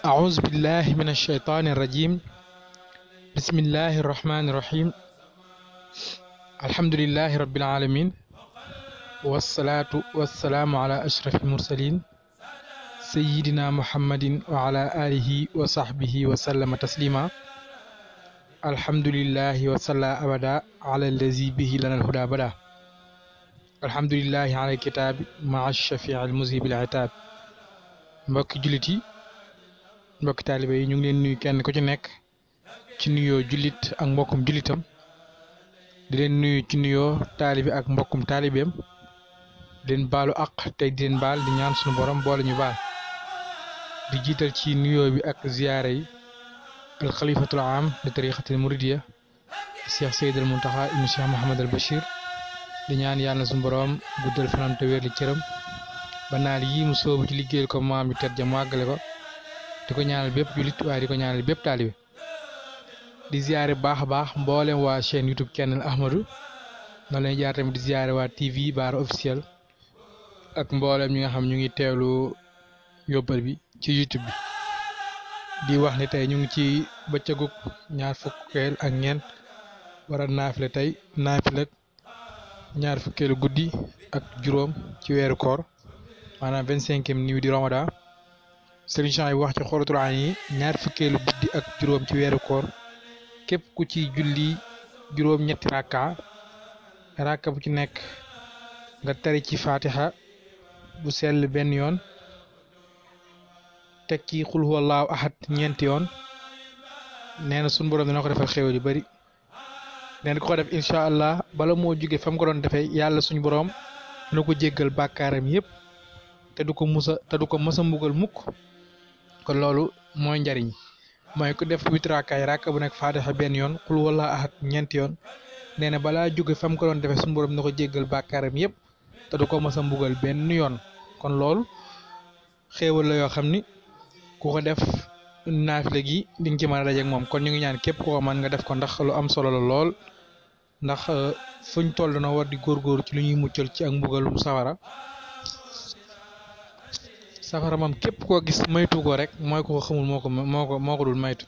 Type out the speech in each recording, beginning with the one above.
أعوذ بالله من الشيطان الرجيم. بسم الله الرحمن الرحيم. الحمد لله رب العالمين، والصلاة والسلام على أشرف المرسلين سيدنا محمد وعلى آله وصحبه وسلم تسليما. الحمد لله وصلى أبدا على الذي به لنا الهدى بدا. الحمد لله على الكتاب مع الشفيع المذهب العتاب. mbokki jullit yi, mbokki taalibe yi, ñu ngi leen nuyu kenn ku ci nekk ci nuyoo jullit ak mbokkum jullitam, di leen nuyu ci nuyoo taalibe ak mbokkum taalibeem, di leen baalu àq tey di leen baal, di ñaan suñu borom boole ñu baal, di jiital ci nuyoo bi ak ziyaare yi al xalifatul aam li tariqatil muridiya Cheikh Seydil Muntaxa ibnu Cheikh Mouhamad al Bachir, di ñaan yàlla suñu borom guddal fanam te wér li cëram ba naal yii mu soobu ci liggéeyal ko maam bi tedd ja mu àggale ko, di ko ñaanal bépp jullit waaye di ko ñaanal bépp taalibe. di ziare baax a baax mboolem waa chaîne YouTube Kennel Ahmadou, noonu lañuy jaar tamit di ziare waa TV Bara officiel ak mboolem ñi nga xam ñu ngi teewlu yóbbal bi ci YouTube bi. di wax ne tey ñu ngi ci bëccëgug ñaar fukkeel ak ñeent war a naafile tey naafile ñaar fukkeelu guddi ak juróom ci weeru koor, maanaam 25e nuit di Ramadan. Sëriñ Cheikh yi wax ci Xuratul Ayni yi ñaar fukkeelu guddi ak juróom ci weeru koor képp ku ci julli juróom ñetti rakka bu ci nekk nga tari ci fatiha bu sell benn yoon, teg ci xul huwallaahu ahad ñeenti yoon. nee na suñu borom dina ko defal xéwal yu bari. nee na ko def incha allah bala moo jóge fa mu ko doon defee yàlla suñu borom dina ko jéggal bàkkaaram yépp te du ko mësa mbugal mukk. kon loolu mooy njariñ, mooy ku def 8 rakka bu nekk fatiha benn yoon, xul huwallaahu ahad ñeenti yoon. nee na balaa jóge fa mu ko doon defee suñu borom dina ko jéggal bàkkaaram yépp te du ko mësa mbugal benn yoon. kon loolu xéewal la yoo xam ni ku ko def naafile gi di nga ci mën a dajeek moom. kon ñu ngi ñaan képp ku ko mën nga def ko, ndax lu am solo la lool, ndax fuñ toll na war di góorgóorlu ci lu ñuy muccal ci ak mbugalum safara moom képp koo gis maytu ko rek mooy ko xamul moo ko dul maytu.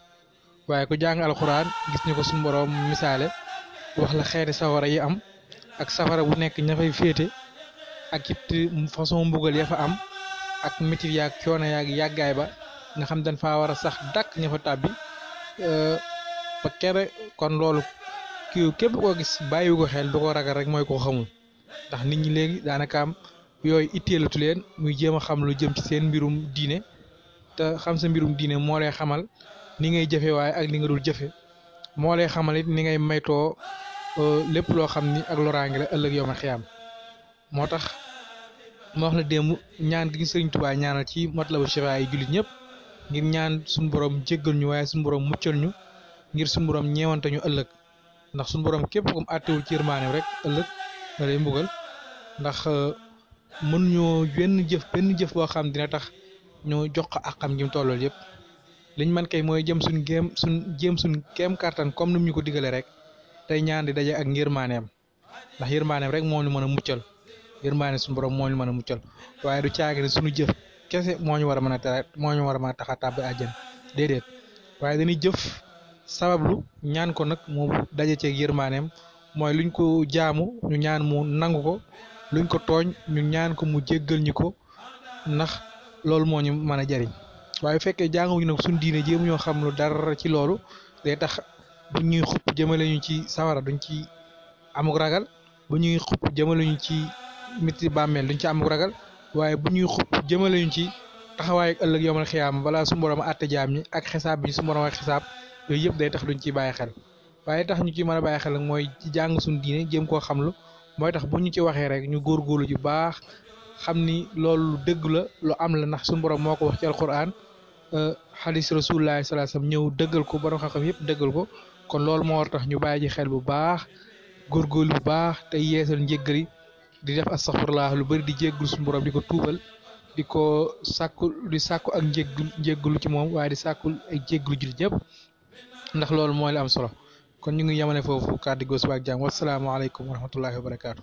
waaye ku jàng alxuraan gis ñu ko suñu borom misaale wax la xeeti safara yi am ak safara bu nekk ña fay féete ak it façon mbugal ya fa am ak métit yaag coono yaag yàggaay ba nga xam dañ faa war a sax dàkk ña fa tàbbi ba kere. kon loolu kii képp koo gis bàyyi ko xel du ko ragal rek mooy ko xamul, ndax nit ñi léegi daanaka am yooyu itteelatu leen muy jéem a xam lu jëm ci seen mbirum diine. te xam sa mbirum diine moo lay xamal ni ngay jëfe waaye ak li nga dul jëfe, moo lay xamal it ni ngay maytoo lépp loo xam ni ak loraange la ëllëg yow ma xiyaam. moo tax ma wax la démb ñaan gi Sëriñ Tuubaa ñaanal ci Matlabu Chifa yi jullit ñëpp ngir ñaan suñu borom jéggal ñu waaye suñu borom muccal ñu, ngir suñu borom ñeewante ñu ëllëg. ndax suñu borom képp kum àttewul ci yërmaaneem rek ëllëg da lay mbugal. ndax mën ñoo benn jëf boo xam dina tax ñoo jox ko àqam gi mu tollool yëpp. liñ man kay mooy jéem suñ kéem kàttan comme ni ñu ko digalee rek tey ñaan di daje ak yërmaaneem, ndax yërmaaneem rek moo ñu mën a muccal. yërmaane suñu borom moo ñu mën a muccal waaye du caagi ne suñu jëf kese moo ñu war a mën a tax a tàbbi àjjana, déedéet. waaye dañuy jëf sabablu ñaan ko nag mu daje ceeg yërmaaneem, mooy luñ ko jaamu ñu ñaan mu nangu ko, luñ ko tooñ ñu ñaan ko mu jéggal ñu ko, ndax loolu moo ñu mën a jariñ. waaye bu fekkee jànguñu nag suñ diine jéemu ñoo xam lu dara ci loolu day tax bu ñuy xupp jëmale ñu ci sawara duñ ci amuk ragal, bu ñuy xupp jëmale ñu ci miti bàmmeel duñ ci amuk ragal, waaye bu ñuy xupp jëmale ñu ci taxawaay ak ëllëg yomal xiyaam balaa su borom àtte jaam ñi ak xisaab bi ñu su borom ak xisaab, yooyu yëpp day tax duñ ciy bàyyi xel. waaye tax ñu ci mën a bàyyi xel mooy ci jàng suñ diine jéem koo xamlu, mooy tax bu ñu ci waxee rek ñu góorgóorlu ju baax xam ni loolu dëgg la, lu am la, ndax suñu borom moo ko wax ci alquran. xadis rasulullahi sallallahu alayhi wasallam ñëw dëggal ko, borom xam-xam yëpp dëggal ko. kon loolu moo war tax ñu bàyyi ji xel bu baax, góorgóorlu bu baax te yeesal njéggali, di def astaghfirullah lu bari, di jégglu suñu borom, di ko tuubal, di ko sàkku ak njéggalu ci moom, waaye di sàkku ay jégglu jullit ñëpp, ndax loolu mooy la am solo. kon ñu ngi yemale foofu kàddu gi suba ak jàmm. wasalaamaaleykum wa rahmatullahi wa barakaatu.